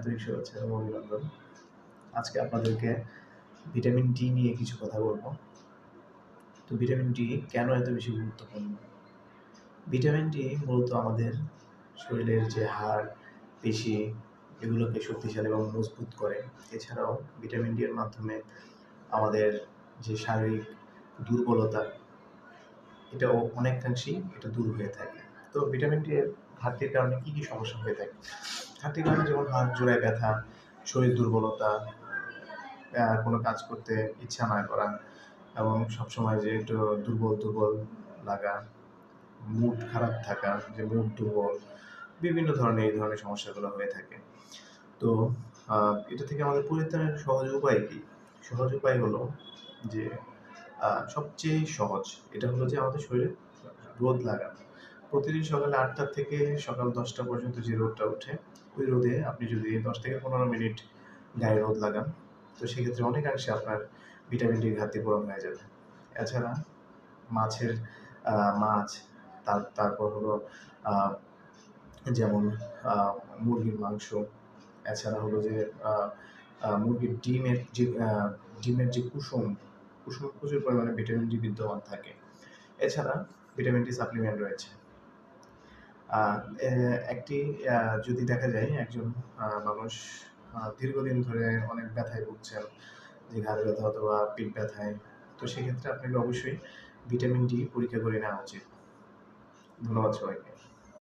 আন্তরিক শুভেচ্ছা এবং অভিনন্দন। আজকে আপনাদেরকে ভিটামিন ডি নিয়ে কিছু কথা বলব। তো ভিটামিন ডি কেন এত বেশি গুরুত্বপূর্ণ? ভিটামিন ডি মূলত আমাদের শরীরের যে হাড়, পেশি এগুলোকে শক্তিশালী এবং মজবুত করে। এছাড়াও ভিটামিন ডি এর মাধ্যমে আমাদের যে শারীরিক দুর্বলতা এটাও অনেকাংশেই দূর হয়ে থাকে। তো ভিটামিন ডি এর ঘাটতির কারণে কি সমস্যা হয়ে থাকে? ঘাটতির কারণে যেমন হাড় জোড়ায় ব্যথা, শরীর দুর্বলতা, কোনো কাজ করতে ইচ্ছা না করা এবং সবসময় যে একটু দুর্বল লাগা, মুড খারাপ থাকা, যে মুড দুর্বল, বিভিন্ন ধরনের এই ধরনের সমস্যাগুলো হয়ে থাকে। তো এটা থেকে আমাদের পরিত্রাণের সহজ উপায় কি? সহজ উপায় হলো যে সবচেয়ে সহজ এটা হলো যে আমাদের শরীরে রোদ লাগানো। প্রতিদিন সকালে ৮টা থেকে সকাল ১০টা পর্যন্ত যে রোদটা ওঠে, ওই রোদে আপনি যদি ১০ থেকে ১৫ মিনিট গায়ে রোদ লাগান, তো সেক্ষেত্রে অনেকাংশে আপনার ভিটামিন ডির ঘাটতি পূরণ হয়ে যাবে। এছাড়া মাছের মাছ, তারপর হলো আ যেমন আ মুরগির মাংস, এছাড়া হলো যে আ আ মুরগির ডিমের যে কুসুমে প্রচুর পরিমাণে ভিটামিন ডি বিদ্যমান থাকে। এছাড়া ভিটামিন ডি সাপ্লিমেন্ট রয়েছে। আ এ একটি যদি দেখা যায় একজন মানুষ দীর্ঘদিন ধরে অনেক ব্যথায় ভুগছেন, যে ঘাড় ব্যথা অথবা পিঠ ব্যথায়, তো সেক্ষেত্রে আপনাকে অবশ্যই ভিটামিন ডি পরীক্ষা করে নেওয়া উচিত। ধন্যবাদ সবাইকে।